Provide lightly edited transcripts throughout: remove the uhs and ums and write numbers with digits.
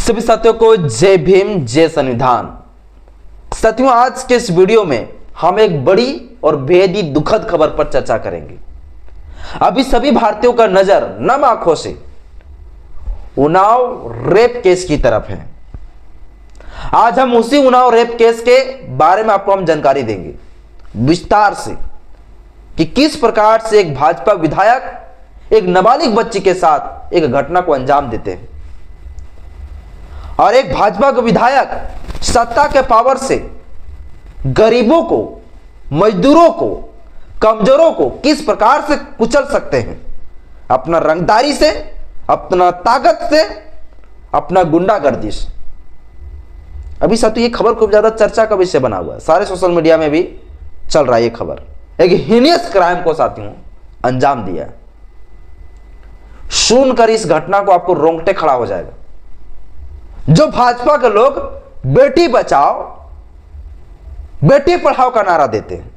सभी साथियों को जय भीम जय संविधान। साथियों, आज के इस वीडियो में हम एक बड़ी और बेहद ही दुखद खबर पर चर्चा करेंगे। अभी सभी भारतीयों का नजर नम आंखों से उन्नाव रेप केस की तरफ है। आज हम उसी उन्नाव रेप केस के बारे में आपको हम जानकारी देंगे विस्तार से कि किस प्रकार से एक भाजपा विधायक एक नाबालिग बच्ची के साथ एक घटना को अंजाम देते हैं और एक भाजपा के विधायक सत्ता के पावर से गरीबों को, मजदूरों को, कमजोरों को किस प्रकार से कुचल सकते हैं, अपना रंगदारी से, अपना ताकत से, अपना गुंडागर्दी से। अभी साथियों ये खबर खूब ज्यादा चर्चा का विषय बना हुआ है, सारे सोशल मीडिया में भी चल रहा है। ये खबर एक हीनियस क्राइम को साथियों अंजाम दिया। सुनकर इस घटना को आपको रोंगटे खड़ा हो जाएगा। जो भाजपा के लोग बेटी बचाओ बेटी पढ़ाओ का नारा देते हैं,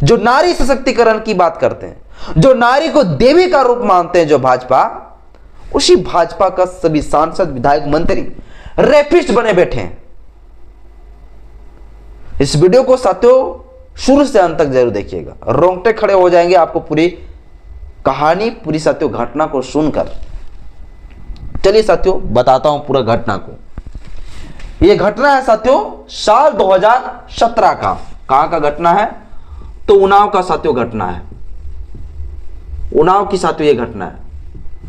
जो नारी सशक्तिकरण की बात करते हैं, जो नारी को देवी का रूप मानते हैं, जो भाजपा, उसी भाजपा का सभी सांसद, विधायक, मंत्री रेपिस्ट बने बैठे हैं। इस वीडियो को साथियों शुरू से अंत तक जरूर देखिएगा, रोंगटे खड़े हो जाएंगे आपको पूरी कहानी, पूरी साथियों घटना को सुनकर। चलिए साथियों बताता हूं पूरा घटना को। यह घटना है साथियों साल 2017 का। कहां का घटना है? तो उन्नाव का साथियों घटना है। उन्नाव की साथियों यह घटना है।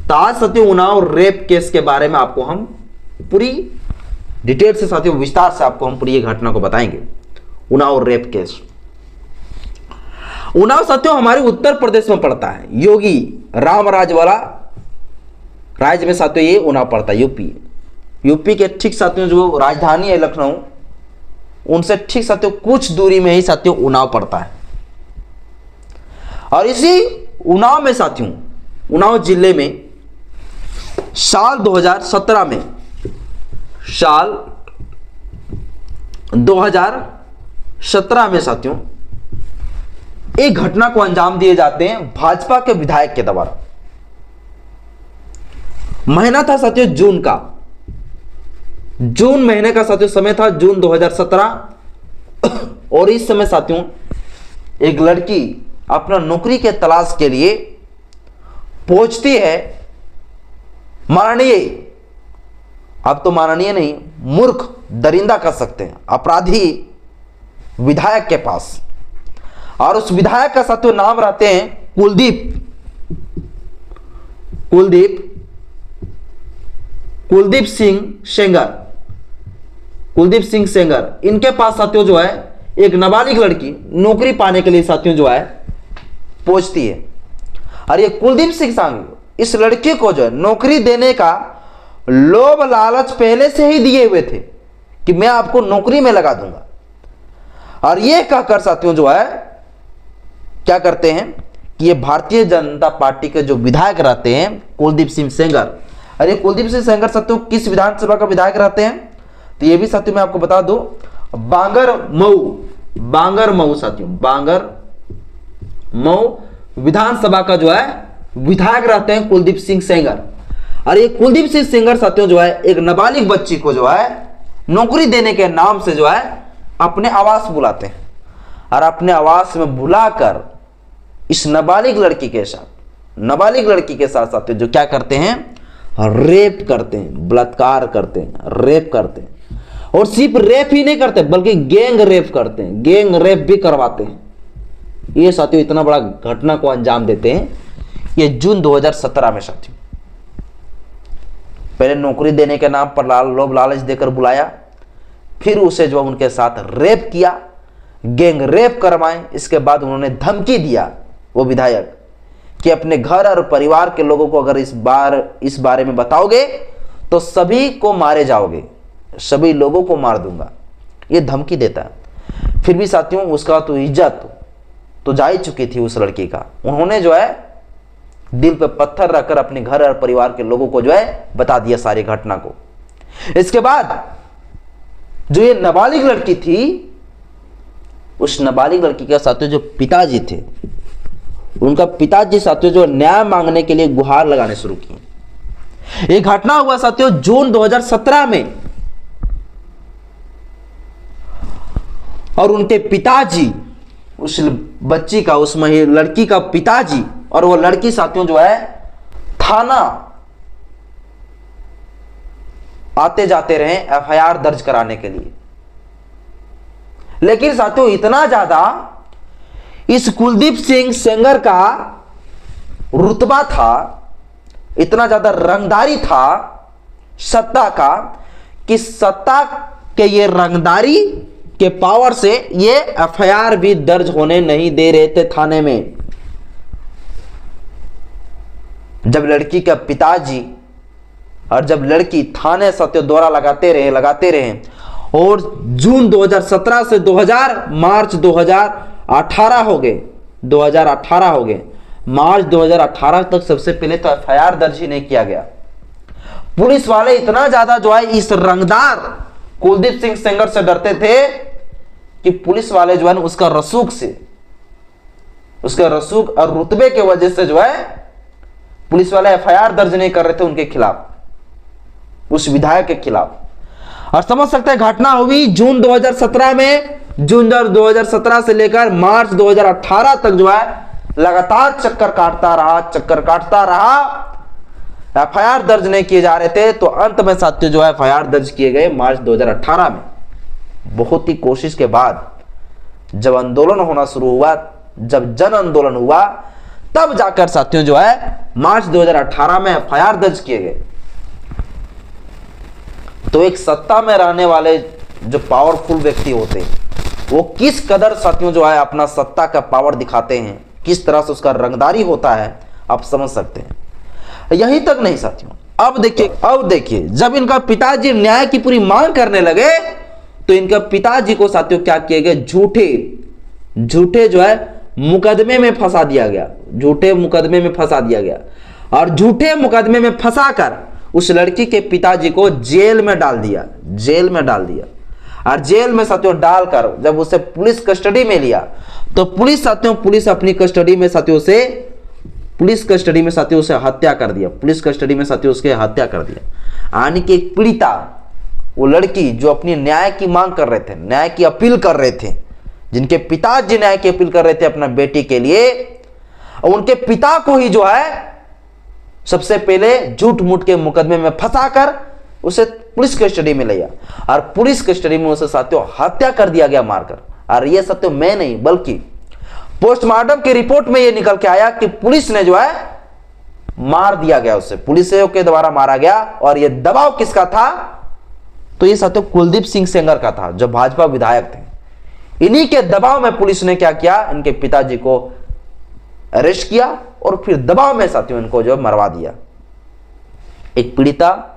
तो आज साथियों उन्नाव रेप केस के बारे में आपको हम पूरी डिटेल से साथियों विस्तार से आपको हम पूरी यह घटना को बताएंगे। Unnao rape case. उन्नाव साथियों हमारे उत्तर प्रदेश में पड़ता है। योगी रामराज वाला राज्य में साथियों ये उन्नाव पड़ता है। यूपी के ठीक साथियों जो राजधानी है लखनऊ, उनसे ठीक साथियों कुछ दूरी में ही साथियों उन्नाव पड़ता है। और इसी उन्नाव में साथियों, उन्नाव जिले में साल 2017 में, साल 2017 में साथियों एक घटना को अंजाम दिए जाते हैं भाजपा के विधायक के द्वारा। महीना था साथियों जून का, जून महीने का साथियों समय था, जून 2017। और इस समय साथियों एक लड़की अपना नौकरी के तलाश के लिए पहुंचती है माननीय, अब तो माननीय नहीं, मूर्ख, दरिंदा कर सकते हैं, अपराधी विधायक के पास। और उस विधायक का साथियों नाम रहते हैं कुलदीप सिंह सेंगर। इनके पास साथियों जो है एक नाबालिग लड़की नौकरी पाने के लिए साथियों जो है पहुंचती है। और ये कुलदीप सिंह सेंगर इस लड़की को जो है नौकरी देने का लोभ लालच पहले से ही दिए हुए थे कि मैं आपको नौकरी में लगा दूंगा। और ये कहकर साथियों जो है क्या करते हैं कि ये भारतीय जनता पार्टी के जो विधायक रहते हैं कुलदीप सिंह सेंगर, अरे कुलदीप सिंह सेंगर साथियों किस विधानसभा का विधायक रहते हैं? तो ये भी साथियों मैं आपको बता दूं, बांगर मऊ साथियों, बांगर मऊ विधानसभा का जो है विधायक रहते हैं कुलदीप सिंह सेंगर। और ये कुलदीप सिंह सेंगर साथियों जो है एक नाबालिग बच्ची को जो है नौकरी देने के नाम से जो है अपने आवास बुलाते हैं। और अपने आवास में बुलाकर इस नाबालिग लड़की के साथ साथियों जो क्या करते हैं, रेप करते हैं, बलात्कार करते हैं, रेप करते हैं। और सिर्फ रेप ही नहीं करते बल्कि गैंग रेप करते हैं, गैंग रेप भी करवाते हैं। ये साथियों इतना बड़ा घटना को अंजाम देते हैं। ये जून 2017 में साथियों पहले नौकरी देने के नाम पर लोभ लालच देकर बुलाया, फिर उसे जो उनके साथ रेप किया, गैंग रेप करवाएं। इसके बाद उन्होंने धमकी दिया वो विधायक कि अपने घर और परिवार के लोगों को अगर इस बारे में बताओगे तो सभी को मारे जाओगे, सभी लोगों को मार दूंगा, ये धमकी देता है। फिर भी साथियों उसका तो इज्जत तो जा ही चुकी थी उस लड़की का। उन्होंने जो है दिल पे पत्थर रखकर अपने घर और परिवार के लोगों को जो है बता दिया सारी घटना को। इसके बाद जो ये नाबालिग लड़की थी, उस नाबालिग लड़की के साथियों जो पिताजी थे, उनका पिताजी साथियों जो न्याय मांगने के लिए गुहार लगाने शुरू किए। ये घटना हुआ साथियों जून 2017 में, और उनके पिताजी, उस बच्ची का, उस लड़की का पिताजी और वो लड़की साथियों जो है थाना आते जाते रहे एफआईआर दर्ज कराने के लिए। लेकिन साथियों इतना ज्यादा इस कुलदीप सिंह सेंगर का रुतबा था, इतना ज्यादा रंगदारी था सत्ता का, कि सत्ता के ये रंगदारी के पावर से ये एफआईआर भी दर्ज होने नहीं दे रहे थे थाने में। जब लड़की का पिताजी और जब लड़की थाने साथियों दौरा लगाते रहे और जून 2017 से मार्च 2018 हो गए, 2018 हो गए, मार्च 2018 तक सबसे पहले तो एफआईआर दर्ज ही नहीं किया गया। पुलिस वाले इतना ज्यादा जो है इस रंगदार कुलदीप सिंह सेंगर से डरते थे कि पुलिस वाले जो है उसका रसूख और रुतबे के वजह से जो है पुलिस वाले एफआईआर दर्ज नहीं कर रहे थे उनके खिलाफ, उस विधायक के खिलाफ। और समझ सकते हैं घटना हुई जून 2017 में। जून 2017 से लेकर मार्च 2018 तक जो है लगातार चक्कर काटता रहा, एफआईआर दर्ज नहीं किए जा रहे थे। तो अंत में साथियों जो है एफआईआर दर्ज किए गए मार्च 2018 में। बहुत ही कोशिश के बाद जब आंदोलन होना शुरू हुआ, जब जन आंदोलन हुआ, तब जाकर साथियों जो है मार्च 2018 में एफआईआर दर्ज किए गए। तो एक सत्ता में रहने वाले जो पावरफुल व्यक्ति होते हैं वो किस कदर साथियों जो है अपना सत्ता का पावर दिखाते हैं, किस तरह से उसका रंगदारी होता है, आप समझ सकते हैं। यहीं तक नहीं साथियों, अब देखिए जब इनका पिताजी न्याय की पूरी मांग करने लगे तो इनका पिताजी को साथियों क्या किए गए, झूठे जो है मुकदमे में फंसा दिया गया, झूठे मुकदमे में फंसा दिया गया। और झूठे मुकदमे में फंसाकर उस लड़की के पिताजी को जेल में डाल दिया। और जेल में साथियों डालकर जब उसे पुलिस कस्टडी में लिया तो पुलिस अपनी कस्टडी में साथियों से उसे हत्या कर दिया। उसके हत्या कर दिया। यानी कि एक पीड़िता, वो लड़की जो अपनी न्याय की मांग कर रहे थे, न्याय की अपील कर रहे थे, जिनके पिताजी न्याय की अपील कर रहे थे अपना बेटी के लिए, और उनके पिता को ही जो है सबसे पहले झूठ मूठ के मुकदमे में फंसाकर उसे पुलिस कस्टडी में लिया और पुलिस कस्टडी में उसे साथियों हत्या कर दिया गया मारकर। और ये सत्य मैं नहीं बल्कि पोस्टमार्टम की रिपोर्ट में ये निकल के आया कि पुलिस ने जो है मार दिया गया, उसे पुलिसों के द्वारा मारा गया। और ये दबाव किसका था, तो ये साथियों कुलदीप सिंह सेंगर का था, जो भाजपा विधायक थे। इन्हीं के दबाव में पुलिस ने क्या किया, इनके पिताजी को अरेस्ट किया और फिर दबाव में साथियों इनको जो मरवा दिया। एक पीड़िता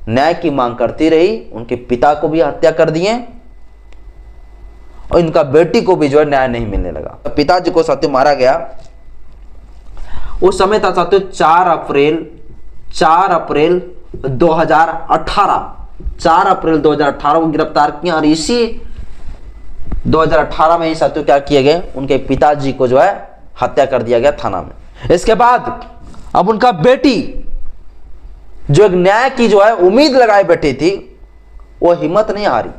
न्याय की मांग करती रही, उनके पिता को भी हत्या कर दिए और इनका बेटी को भी जो है न्याय नहीं मिलने लगा। पिताजी को साथियों मारा गया। उस समय था साथियों 4 अप्रैल 2018 को गिरफ्तार किया। और इसी 2018 में ही साथियों क्या किए गए, उनके पिताजी को जो है हत्या कर दिया गया थाना में। इसके बाद अब उनका बेटी जो एक न्याय की जो है उम्मीद लगाए बैठी थी, वो हिम्मत नहीं हारी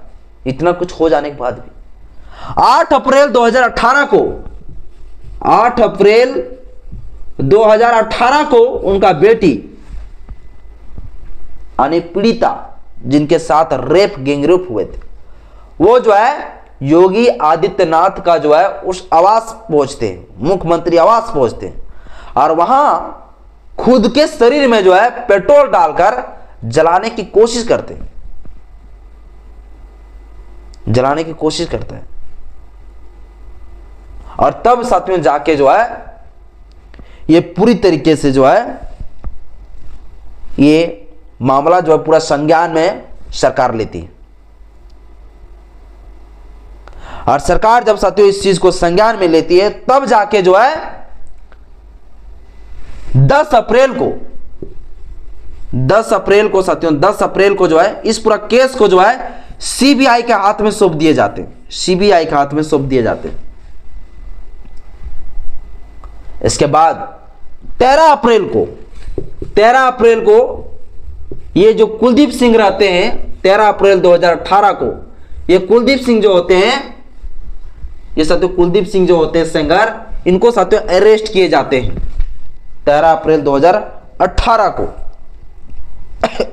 इतना कुछ हो जाने के बाद भी। 8 अप्रैल 2018 को उनका बेटी यानी पीड़िता जिनके साथ गैंगरेप हुए थे, वो जो है योगी आदित्यनाथ का जो है उस आवास पहुंचते हैं, मुख्यमंत्री आवास पहुंचते हैं और वहां खुद के शरीर में जो है पेट्रोल डालकर जलाने की कोशिश करते हैं, और तब साथियों जाके जो है ये पूरी तरीके से जो है ये मामला जो है पूरा संज्ञान में सरकार लेती है। और सरकार जब साथियों इस चीज को संज्ञान में लेती है, तब जाके जो है 10 अप्रैल को जो है इस पूरा केस को जो है सीबीआई के हाथ में सौंप दिए जाते हैं। इसके बाद 13 अप्रैल को 13 अप्रैल को ये जो कुलदीप सिंह रहते हैं, 13 अप्रैल 2018 को ये कुलदीप सिंह जो होते हैं, ये साथियों कुलदीप सिंह जो होते हैं सेंगर, इनको साथियों अरेस्ट किए जाते हैं। 13 अप्रैल 2018 को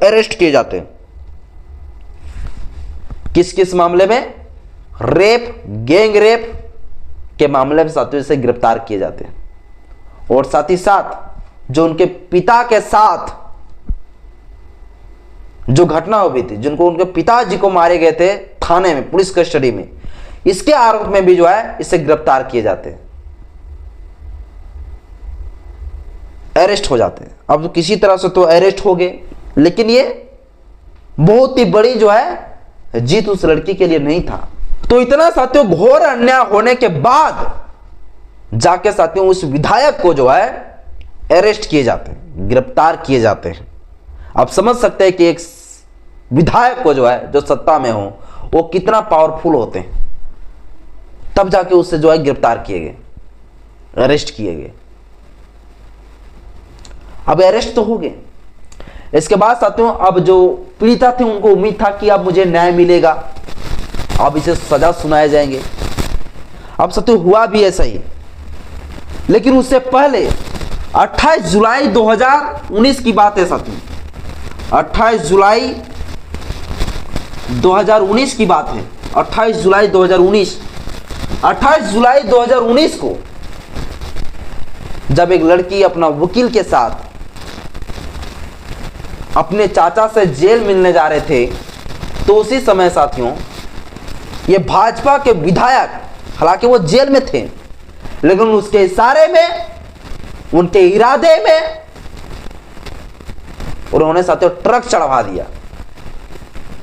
अरेस्ट किए जाते हैं। किस किस मामले में? रेप, गैंग रेप के मामले में साथियों इसे गिरफ्तार किए जाते हैं। और साथ ही साथ जो उनके पिता के साथ जो घटना हुई थी, जिनको उनके पिताजी को मारे गए थे थाने में, पुलिस कस्टडी में, इसके आरोप में भी जो है इसे गिरफ्तार किए जाते हैं, अरेस्ट हो जाते हैं। अब तो किसी तरह से तो अरेस्ट हो गए, लेकिन ये बहुत ही बड़ी जो है जीत उस लड़की के लिए नहीं था। तो इतना साथियों घोर अन्याय होने के बाद जाके साथियों उस विधायक को जो है अरेस्ट किए जाते हैं, गिरफ्तार किए जाते हैं। आप समझ सकते हैं कि एक विधायक को जो है, जो सत्ता में हो, वो कितना पावरफुल होते हैं। तब जाके उससे जो है गिरफ्तार किए गए, अरेस्ट किए गए। अब अरेस्ट तो हो गए। इसके बाद साथियों अब जो पीड़िता थे उनको उम्मीद था कि अब मुझे न्याय मिलेगा, अब इसे सजा सुनाए जाएंगे। अब साथियों हुआ भी ऐसा ही, लेकिन उससे पहले 28 जुलाई 2019 की बात है साथियों। 28 जुलाई 2019 की बात है। 28 जुलाई 2019 को जब एक लड़की अपना वकील के साथ अपने चाचा से जेल मिलने जा रहे थे, तो उसी समय साथियों ये भाजपा के विधायक, हालांकि वो जेल में थे, लेकिन उसके इशारे में, उनके इरादे में उन्होंने साथियों ट्रक चढ़वा दिया।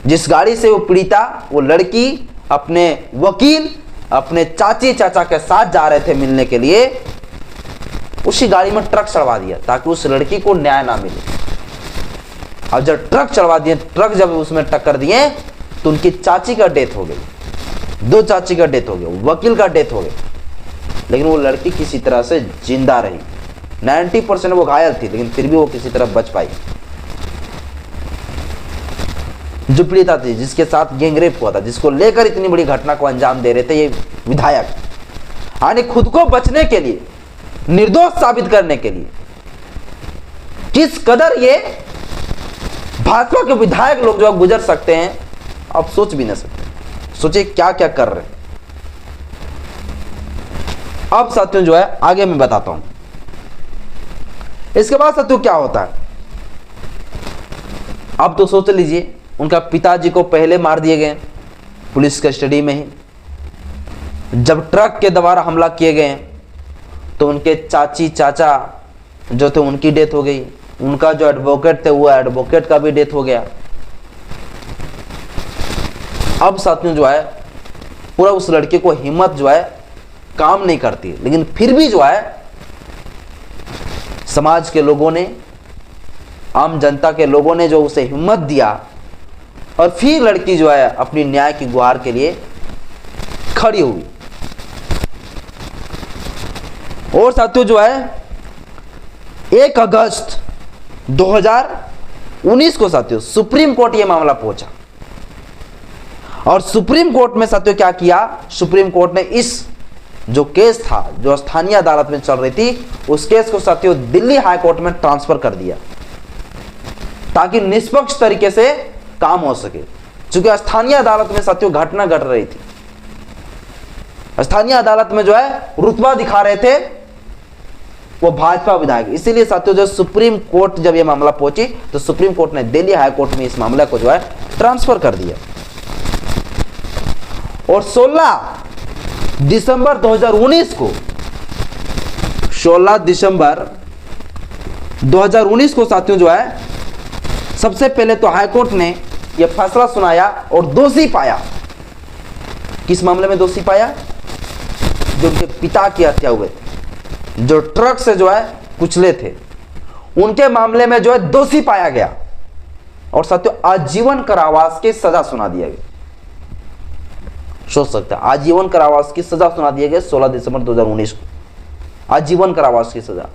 जिस गाड़ी से वो पीड़िता, वो लड़की अपने वकील, अपने चाची चाचा के साथ जा रहे थे मिलने के लिए, उसी गाड़ी में ट्रक चढ़वा दिया ताकि उस लड़की को न्याय ना मिले। अब जब ट्रक चढ़वा दिए, ट्रक जब उसमें टक्कर दिए तो उनकी चाची का डेथ हो गई, 2 चाची का डेथ हो गया, वकील का डेथ हो गया, लेकिन वो लड़की किसी तरह से जिंदा रही। 90% वो घायल थी, लेकिन फिर भी वो किसी तरह बच पाई। जो पीड़िता थी, जिसके साथ गैंगरेप हुआ था, जिसको लेकर इतनी बड़ी घटना को अंजाम दे रहे थे ये विधायक, यानी खुद को बचने के लिए, निर्दोष साबित करने के लिए, किस कदर ये भाजपा के विधायक लोग जो गुजर सकते हैं, आप सोच भी नहीं सकते। सोचिए क्या क्या कर रहे हैं। अब साथियों जो है आगे मैं बताता हूं। इसके बाद साथियों क्या होता है, अब तो सोच लीजिए उनका पिताजी को पहले मार दिए गए पुलिस कस्टडी में ही। जब ट्रक के द्वारा हमला किए गए तो उनके चाची चाचा जो थे उनकी डेथ हो गई, उनका जो एडवोकेट थे वो एडवोकेट का भी डेथ हो गया। अब साथियों जो है पूरा उस लड़के को हिम्मत जो है काम नहीं करती, लेकिन फिर भी जो है समाज के लोगों ने, आम जनता के लोगों ने जो उसे हिम्मत दिया, और फिर लड़की जो है अपनी न्याय की गुहार के लिए खड़ी हुई। और साथियों जो है 1 अगस्त 2019 को साथियों सुप्रीम कोर्ट ये मामला पहुंचा, और सुप्रीम कोर्ट में साथियों क्या किया, सुप्रीम कोर्ट ने इस जो केस था, जो स्थानीय अदालत में चल रही थी, उस केस को साथियों दिल्ली हाई कोर्ट में ट्रांसफर कर दिया ताकि निष्पक्ष तरीके से काम हो सके। क्योंकि स्थानीय अदालत में साथियों घटना घट रही थी, स्थानीय अदालत में जो है रुतबा दिखा रहे थे वो भाजपा विधायक। इसीलिए साथियों जो सुप्रीम कोर्ट जब ये मामला पहुंची तो सुप्रीम कोर्ट ने दिल्ली हाई कोर्ट में इस मामले को जो है ट्रांसफर कर दिया। और 16 दिसंबर 2019 को 16 दिसंबर 2019 को साथियों जो है सबसे पहले तो हाई कोर्ट ने यह फैसला सुनाया और दोषी पाया। किस मामले में दोषी पाया? जो उनके पिता की हत्या हुए थे, जो ट्रक से जो है कुचले थे, उनके मामले में जो है दोषी पाया गया और साथियों आजीवन कारावास की सजा सुना दिया गया। सोच सकते हैं, आजीवन कारावास की सजा सुना दिया गया 16 दिसंबर 2019 को, आजीवन कारावास की सजा।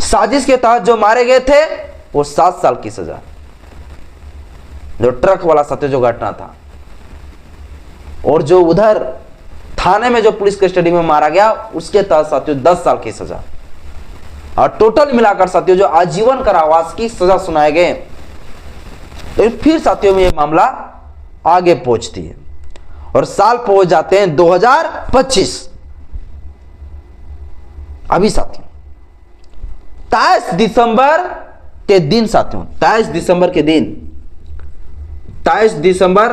साजिश के तहत जो मारे गए थे वो 7 साल की सजा। जो ट्रक वाला साथियों जो घटना था, और जो उधर थाने में जो पुलिस कस्टडी में मारा गया उसके तहत साथियों 10 साल की सजा, और टोटल मिलाकर साथियों जो आजीवन कारावास की सजा सुनाए गए। तो फिर साथियों में यह मामला आगे पहुंचती है और साल पहुंच जाते हैं 2025। अभी साथियों 23 दिसंबर के दिन साथियों, 23 दिसंबर के दिन, 23 दिसंबर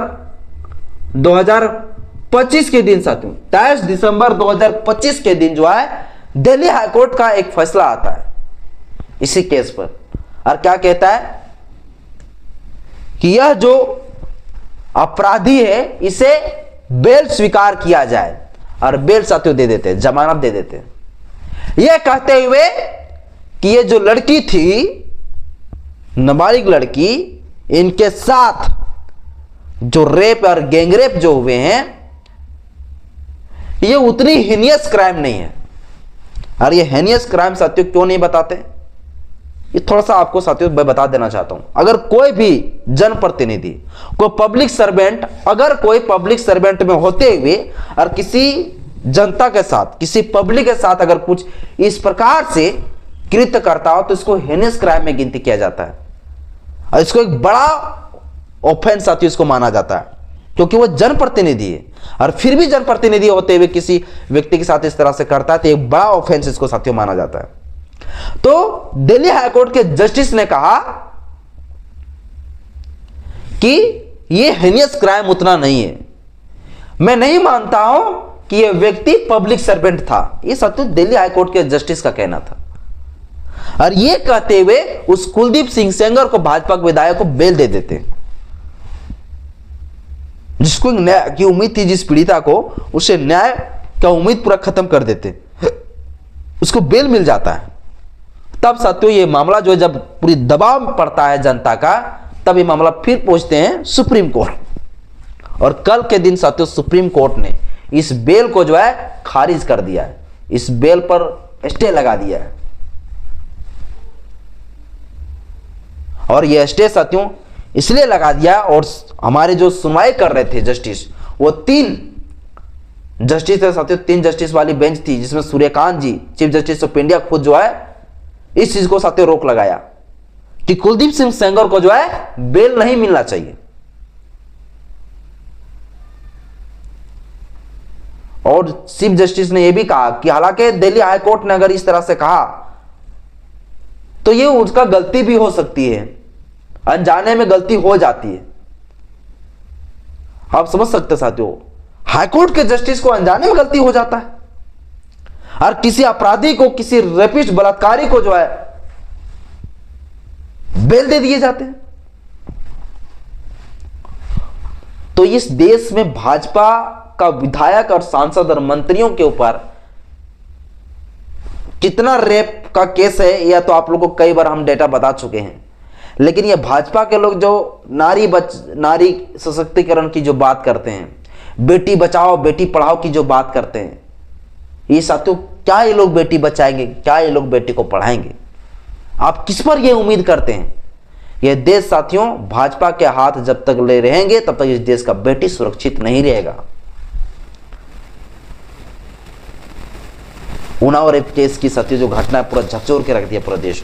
2025 के दिन साथियों, 23 दिसंबर 2025 के दिन जो है दिल्ली हाईकोर्ट का एक फैसला आता है इसी केस पर। और क्या कहता है कि यह जो अपराधी है इसे बेल स्वीकार किया जाए, और बेल साथियों दे देते हैं, जमानत दे देते हैं, यह कहते हुए कि ये जो लड़की थी, नाबालिग लड़की, इनके साथ जो रेप और गैंगरेप जो हुए हैं ये उतनी हीनियस क्राइम नहीं है। और ये हीनियस क्राइम साथियों क्यों नहीं बताते, ये थोड़ा सा आपको साथियों मैं बता देना चाहता हूं। अगर कोई भी जनप्रतिनिधि, कोई पब्लिक सर्वेंट, अगर कोई पब्लिक सर्वेंट में होते हुए और किसी जनता के साथ, किसी पब्लिक के साथ अगर कुछ इस प्रकार से कृत्य करता हो तो इसको हीनियस क्राइम में गिनती किया जाता है, और इसको एक बड़ा ऑफेंस साथियों इसको माना जाता है, क्योंकि वो जनप्रतिनिधि है। और फिर भी जनप्रतिनिधि होते हुए किसी व्यक्ति के साथ इस तरह से करता है तो एक बड़ा ऑफेंस इसको साथियों माना जाता है। तो दिल्ली हाईकोर्ट के जस्टिस ने कहा कि यह हीनियस क्राइम उतना नहीं है। मैं नहीं मानता हूं कि यह व्यक्ति पब्लिक सर्वेंट था, यह साथियों दिल्ली हाईकोर्ट के जस्टिस का कहना था। और यह कहते हुए उस कुलदीप सिंह सेंगर को, भाजपा के विधायक को, बेल दे देते, जिसको न्याय की उम्मीद थी, जिस पीड़िता को, उसे न्याय का उम्मीद पूरा खत्म कर देते, उसको बेल मिल जाता है। तब साथियों ये मामला जो जब पूरी दबाव में पड़ता है जनता का, तब ये मामला फिर पहुंचते हैं सुप्रीम कोर्ट। और कल के दिन साथियों सुप्रीम कोर्ट ने इस बेल को जो है खारिज कर दिया है, इस बेल पर स्टे लगा दिया है। और यह स्टे साथियों इसलिए लगा दिया, और हमारे जो सुनवाई कर रहे थे जस्टिस, वो 3 जस्टिस थे साथियों, 3 जस्टिस वाली बेंच थी, जिसमें सूर्यकांत जी, चीफ जस्टिस ऑफ इंडिया, खुद जो है इस चीज को साथियों रोक लगाया कि कुलदीप सिंह सेंगर को जो है बेल नहीं मिलना चाहिए। और चीफ जस्टिस ने यह भी कहा कि हालांकि दिल्ली हाईकोर्ट ने अगर इस तरह से कहा तो ये उसका गलती भी हो सकती है, अनजाने में गलती हो जाती है। आप समझ सकते साथियों, हाईकोर्ट के जस्टिस को अनजाने में गलती हो जाता है, और किसी अपराधी को, किसी रेपिस्ट, बलात्कारी को जो है बेल दे दिए जाते हैं। तो इस देश में भाजपा का विधायक और सांसद और मंत्रियों के ऊपर कितना रेप का केस है यह तो आप लोगों को कई बार हम डेटा बता चुके हैं। लेकिन ये भाजपा के लोग जो नारी सशक्तिकरण की जो बात करते हैं, बेटी बचाओ बेटी पढ़ाओ की जो बात करते हैं, ये साथियों क्या ये लोग बेटी बचाएंगे, क्या ये लोग बेटी को पढ़ाएंगे? आप किस पर ये उम्मीद करते हैं? यह देश साथियों भाजपा के हाथ जब तक ले रहेंगे तब तक इस देश का बेटी सुरक्षित नहीं रहेगा। उन्नाव रेप केस की साथियों जो घटना है पूरा झकझोर के रख दिया पूरा देश।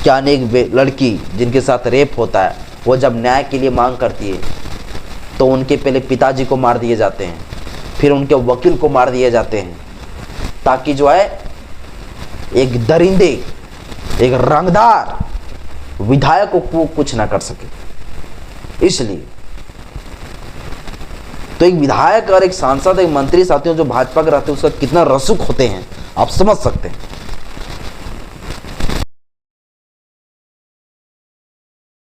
क्या अनेक लड़की जिनके साथ रेप होता है वो जब न्याय के लिए मांग करती है तो उनके पहले पिताजी को मार दिए जाते हैं, फिर उनके वकील को मार दिए जाते हैं, ताकि जो है एक दरिंदे, एक रंगदार विधायक को कुछ ना कर सके। इसलिए तो एक विधायक और एक सांसद, एक मंत्री साथियों जो भाजपा के रहते हैं उसका कितना रसूख होते हैं आप समझ सकते हैं।